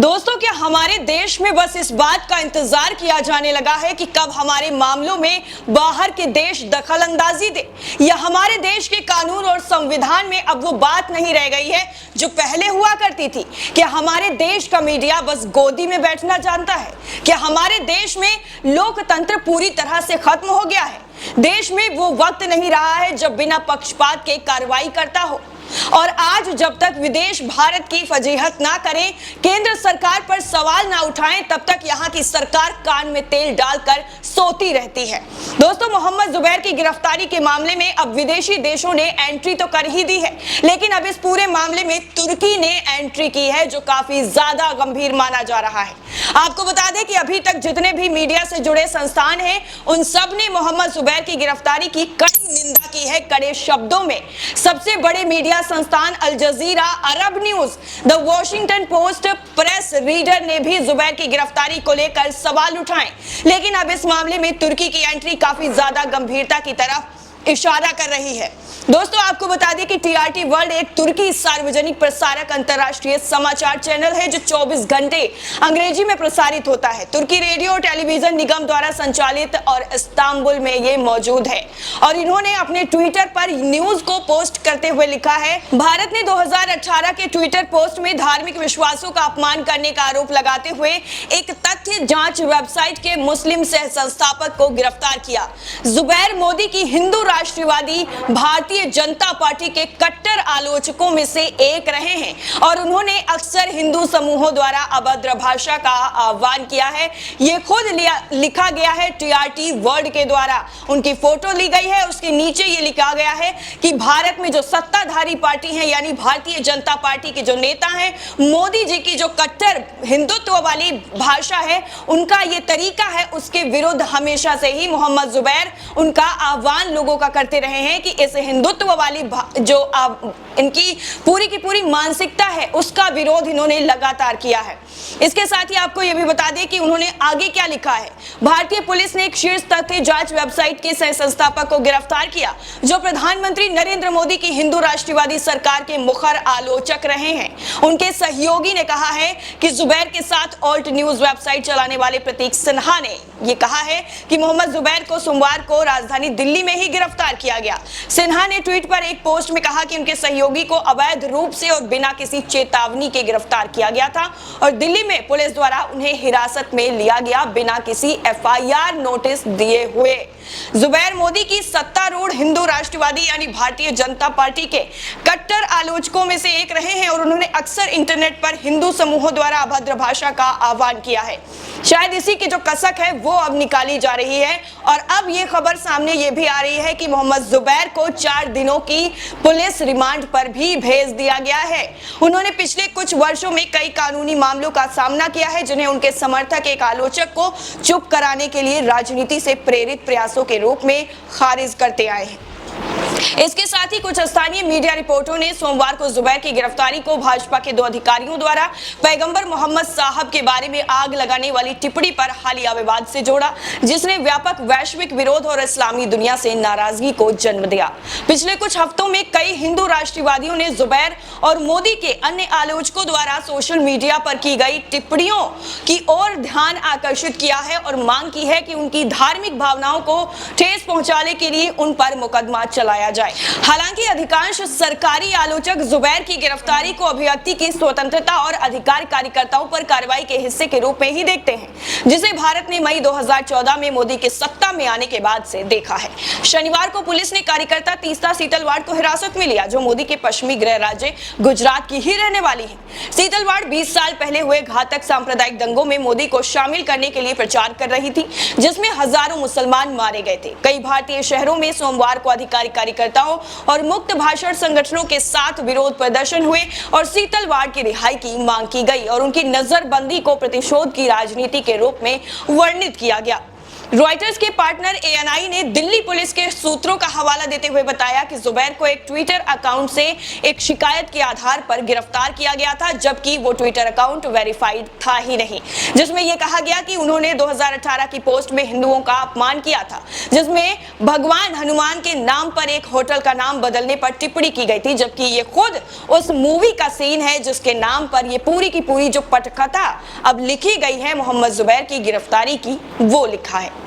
दोस्तों, क्या हमारे देश में बस इस बात का इंतजार किया जाने लगा है कि कब हमारे मामलों में बाहर के देश दखल अंदाजी दे, या हमारे देश के कानून और संविधान में अब वो बात नहीं रह गई है जो पहले हुआ करती थी? क्या हमारे देश का मीडिया बस गोदी में बैठना जानता है? क्या हमारे देश में लोकतंत्र पूरी तरह से खत्म हो गया है? देश में वो वक्त नहीं रहा है जब बिना पक्षपात के कार्रवाई करता हो। और आज जब तक विदेश भारत की फजीहत ना करें, केंद्र सरकार पर सवाल ना उठाएं, तब तक यहाँ की सरकार कान में तेल डालकर सोती रहती है। दोस्तों, मोहम्मद जुबैर की गिरफ्तारी के मामले में अब विदेशी देशों ने एंट्री तो कर ही दी है, लेकिन अब इस पूरे मामले में तुर्की ने एंट्री की है, जो काफी ज्यादा गंभीर माना जा रहा है। आपको बता दें कि अभी तक जितने भी मीडिया से जुड़े संस्थान हैं, उन सब ने मोहम्मद जुबैर की गिरफ्तारी की कड़ी निंदा की है, कड़े शब्दों में। सबसे बड़े मीडिया संस्थान Al Jazeera, Arab News, the Washington Post, Press Reader ने भी जुबैर की गिरफ्तारी को लेकर सवाल उठाए। लेकिन अब इस मामले में तुर्की की एंट्री काफी ज्यादा गंभीरता की तरफ इशारा कर रही है। दोस्तों, आपको बता दें कि टीआरटी वर्ल्ड एक तुर्की सार्वजनिक प्रसारक अंतर्राष्ट्रीय समाचार चैनल है जो 24 घंटे अंग्रेजी में प्रसारित होता है। तुर्की रेडियो और टेलीविजन निगम द्वारा संचालित और इस्तांबुल में ये मौजूद है। और इन्होंने अपने ट्विटर पर न्यूज को पोस्ट करते हुए लिखा है, भारत ने 2018 के ट्विटर पोस्ट में धार्मिक विश्वासों का अपमान करने का आरोप लगाते हुए एक तथ्य जांच वेबसाइट के मुस्लिम सह संस्थापक को गिरफ्तार किया। जुबैर मोदी की हिंदू राष्ट्रवादी भारतीय जनता पार्टी के कट्टर आलोचकों में से एक रहे हैं और उन्होंने अक्सर हिंदू समूहों द्वारा अभद्र भाषा का आह्वान किया है। ये खुद लिखा गया है टीआरटी वर्ल्ड के द्वारा। उनकी फोटो ली गई है, उसके नीचे ये लिखा गया है कि भारत में जो सत्ताधारी पार्टी है यानी भारतीय जनता पार्टी के जो नेता हैं, मोदी जी की जो कट्टर हिंदुत्व वाली भाषा है, उनका ये तरीका है, उसके विरुद्ध हमेशा से ही मोहम्मद जुबैर उनका आह्वान लोगों का करते रहे हैं कि इस हिंदुत्व वाली जो इनकी पूरी की पूरी मानसिकता है, उसका विरोध इन्होंने लगातार किया है। इसके साथ ही आपको यह भी बता दें कि उन्होंने आगे क्या लिखा है। भारतीय पुलिस ने एक शीर्ष तथ्य जांच वेबसाइट के सह संस्थापक को गिरफ्तार किया जो प्रधानमंत्री नरेंद्र मोदी की हिंदू राष्ट्रवादी सरकार के मुखर आलोचक रहे हैं। उनके सहयोगी ने कहा है कि जुबैर के साथ ऑल्ट न्यूज वेबसाइट चलाने वाले प्रतीक सिन्हा ने यह कहा है कि मोहम्मद जुबैर को सोमवार को राजधानी दिल्ली में ही गिरफ्तार किया गया। सिन्हा ने ट्वीट पर एक पोस्ट में कहा कि उनके सहयोगी को अवैध रूप से और बिना किसी चेतावनी के गिरफ्तार किया गया था और दिल्ली में पुलिस द्वारा उन्हें हिरासत में लिया गया बिना किसी एफआईआर नोटिस दिए हुए। जुबैर मोदी की सत्तारूढ़ हिंदू राष्ट्रवादी यानी भारतीय जनता पार्टी के कट्टर आलोचकों में से एक रहे हैं और उन्होंने अक्सर इंटरनेट पर हिंदू समूहों द्वारा अभद्र भाषा का आह्वान किया है। शायद इसी की जो कसक है वो अब निकाली जा रही है और अब ये खबर सामने ये भी आ रही है कि मोहम्मद जुबैर को 4 दिनों की पुलिस रिमांड पर भी भेज दिया गया है। उन्होंने पिछले कुछ वर्षों में कई कानूनी मामलों का सामना किया है जिन्हें उनके समर्थक एक आलोचक को चुप कराने के लिए राजनीति से प्रेरित प्रयासों के रूप में खारिज करते आए हैं। इसके साथ ही कुछ स्थानीय मीडिया रिपोर्टों ने सोमवार को जुबैर की गिरफ्तारी को भाजपा के 2 अधिकारियों द्वारा पैगंबर मोहम्मद साहब के बारे में आग लगाने वाली टिप्पणी पर हालिया विवाद से जोड़ा, जिसने व्यापक वैश्विक विरोध और इस्लामी दुनिया से नाराजगी को जन्म दिया। पिछले कुछ हफ्तों में कई हिंदू राष्ट्रवादियों ने जुबैर और मोदी के अन्य आलोचकों द्वारा सोशल मीडिया पर की गई टिप्पणियों की ओर ध्यान आकर्षित किया है और मांग की है कि उनकी धार्मिक भावनाओं को ठेस पहुंचाने के लिए उन पर मुकदमा चलाया जाए। हालांकि अधिकांश सरकारी आलोचक जुबैर की गिरफ्तारी को अभिव्यक्ति की स्वतंत्रता और अधिकार कार्यकर्ताओं पर कार्रवाई के हिस्से के रूप में ही देखते हैं, जिसे भारत ने मई 2014 में मोदी के सत्ता में आने के बाद से देखा है। शनिवार को पुलिस ने कार्यकर्ता तीस्ता सीतलवाड़ को हिरासत में लिया, जो मोदी के पश्चिमी गृह राज्य गुजरात की ही रहने वाली है। सीतलवाड़ 20 साल पहले हुए घातक सांप्रदायिक दंगों में मोदी को शामिल करने के लिए प्रचार कर रही थी, जिसमें हजारों मुसलमान मारे गए थे। कई भारतीय शहरों में सोमवार को अधिकारी कार्यकर्ताओं और मुक्त भाषण संगठनों के साथ विरोध प्रदर्शन हुए और सीतलवाड़ की रिहाई की मांग की गई और उनकी नजरबंदी को प्रतिशोध की राजनीति के रूप में वर्णित किया गया। रॉयटर्स के पार्टनर एएनआई ने दिल्ली पुलिस के सूत्रों का हवाला देते हुए बताया कि जुबैर को एक ट्विटर अकाउंट से एक शिकायत के आधार पर गिरफ्तार किया गया था, जबकि वो ट्विटर अकाउंट वेरीफाइड था ही नहीं, जिसमें यह कहा गया कि उन्होंने 2018 की पोस्ट में हिंदुओं का अपमान किया था, जिसमें भगवान हनुमान के नाम पर एक होटल का नाम बदलने पर टिप्पणी की गई थी, जबकि ये खुद उस मूवी का सीन है जिसके नाम पर ये पूरी की पूरी जो पटकथा अब लिखी गई है मोहम्मद जुबैर की गिरफ्तारी की, वो लिखा है।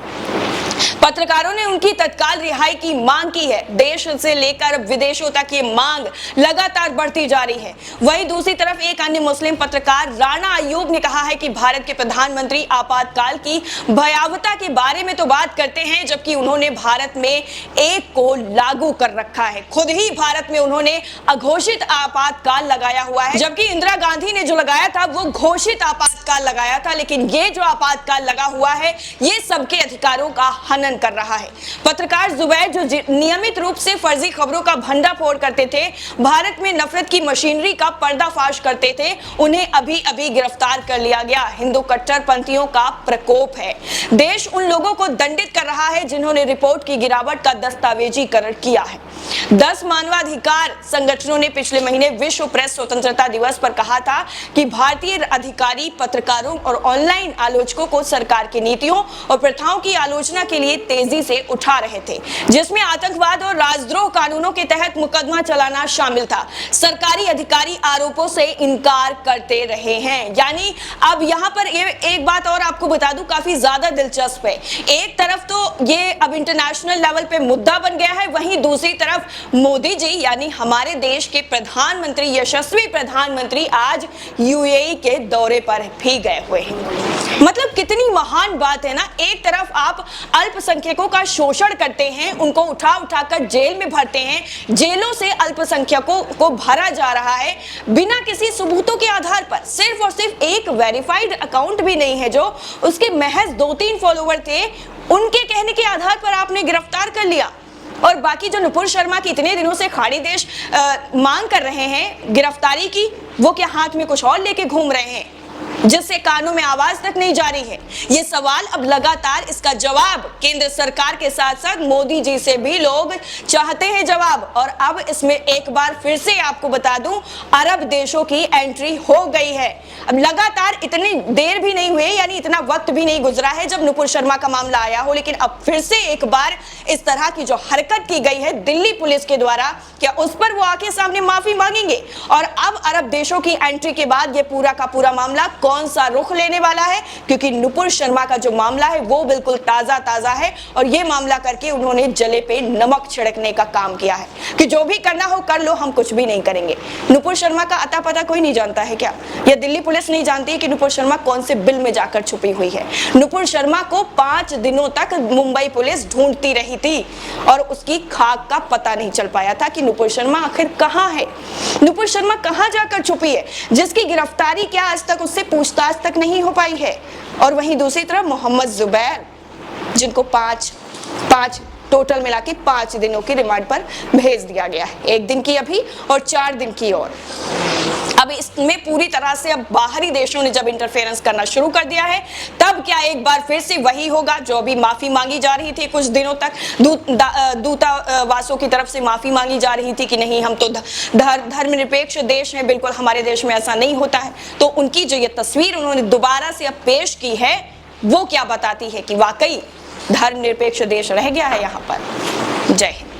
पत्रकारों ने उनकी तत्काल रिहाई की मांग की है। देश से लेकर विदेशों तक ये मांग लगातार बढ़ती जा रही है। वहीं दूसरी तरफ एक अन्य मुस्लिम पत्रकार राणा अयूब ने कहा है कि भारत के प्रधानमंत्री आपातकाल की भयावहता के बारे में तो बात करते हैं, जबकि उन्होंने भारत में एक को लागू कर रखा है। खुद ही भारत में उन्होंने अघोषित आपातकाल लगाया हुआ है, जबकि इंदिरा गांधी ने जो लगाया था वो घोषित आपातकाल लगाया था, लेकिन ये जो आपातकाल लगा हुआ है ये सबके अधिकारों का हनन कर रहा है। पत्रकार जुबैर जो नियमित रूप से फर्जी खबरों का भंडाफोड़ करते थे, भारत में नफरत की मशीनरी का पर्दाफाश करते थे, उन्हें अभी अभी गिरफ्तार कर लिया गया। हिंदू कट्टरपंथियों का प्रकोप है। देश उन लोगों को दंडित कर रहा है जिन्होंने रिपोर्ट की गिरावट का दस्तावेजीकरण किया है। 10 मानवाधिकार संगठनों ने पिछले महीने विश्व प्रेस स्वतंत्रता दिवस पर कहा था कि भारतीय अधिकारी पत्रकारों और ऑनलाइन आलोचकों को सरकार की नीतियों और प्रथाओं की आलोचना के लिए तेजी से उठा रहे थे, जिसमें आतंकवाद और राजद्रोह कानूनों के तहत मुकदमा चलाना शामिल था। सरकारी अधिकारी आरोपों से इनकार करते रहे हैं। यानी अब यहाँ पर एक बात और आपको बता दूं, काफी ज्यादा दिलचस्प है। एक तरफ तो ये अब इंटरनेशनल लेवल पे मुद्दा बन गया है, वहीं दूसरी तरफ मोदी जी यानी हमारे देश के प्रधानमंत्री, यशस्वी प्रधानमंत्री आज यूएई के दौरे पर भी गए हुए हैं। मतलब कितनी महान बात है ना। एक तरफ आप अल्पसंख्यकों का शोषण करते हैं, उनको उठा उठाकर जेल में भरते हैं, जेलों से अल्पसंख्यकों को भरा जा रहा है बिना किसी सबूतों के आधार पर। सिर्फ और सिर्फ एक वेरीफाइड अकाउंट भी नहीं है, जो उसके महज 2-3 फॉलोवर थे, उनके कहने के आधार पर आपने गिरफ्तार कर लिया। और बाकी जो नुपुर शर्मा की इतने दिनों से खाड़ी देश मांग कर रहे हैं गिरफ्तारी की, वो क्या हाथ में कुछ और लेके घूम रहे हैं जिससे कानों में आवाज तक नहीं जा रही है? ये सवाल अब लगातार इसका जवाब केंद्र सरकार के साथ साथ मोदी जी से भी लोग चाहते हैं जवाब। और अब इसमें एक बार फिर से आपको बता दूं, अरब देशों की एंट्री हो गई है। अब लगातार इतनी देर भी नहीं हुई, यानी इतना वक्त भी नहीं गुजरा है जब नुपुर शर्मा का मामला आया हो, लेकिन अब फिर से एक बार इस तरह की जो हरकत की गई है दिल्ली पुलिस के द्वारा, क्या उस पर वो आके सामने माफी मांगेंगे? और अब अरब देशों की एंट्री के बाद ये पूरा का पूरा मामला कौन सा रुख लेने वाला है? क्योंकि नुपुर शर्मा का जो मामला है वो बिल्कुल ताजा है, और ये मामला करके उन्होंने जले पे नमक छिड़कने का काम किया है कि जो भी करना हो कर लो, हम कुछ भी नहीं करेंगे। नुपुर शर्मा का अता पता कोई नहीं जानता है क्या? या दिल्ली पुलिस नहीं जानती कि नुपुर शर्मा कौन से बिल में जाकर छुपी हुई है? नुपुर शर्मा को 5 दिनों तक मुंबई पुलिस ढूंढती रही थी और उसकी खाक का पता नहीं चल पाया था कि नुपुर शर्मा आखिर कहां है, नुपुर शर्मा कहां जाकर छुपी है, जिसकी गिरफ्तारी क्या आज तक उससे पूछताछ तक नहीं हो पाई है। और वहीं दूसरी तरफ मोहम्मद जुबैर, जिनको 5 टोटल मिला के 5 दिनों की रिमांड पर भेज दिया गया है, 1 दिन की अभी और 4 दिन की और। अब इसमें पूरी तरह से अब बाहरी देशों ने जब इंटरफेरेंस करना शुरू कर दिया है, तब क्या एक बार फिर से वही होगा जो अभी माफी मांगी जा रही थी कुछ दिनों तक, दूतावासों की तरफ से माफी मांगी जा रही थी कि नहीं हम तो धर्मनिरपेक्ष देश हैं, बिल्कुल हमारे देश में ऐसा नहीं होता है। तो उनकी जो ये तस्वीर उन्होंने दोबारा से अब पेश की है, वो क्या बताती है कि वाकई धर्मनिरपेक्ष देश रह गया है यहाँ पर। जय हिंद।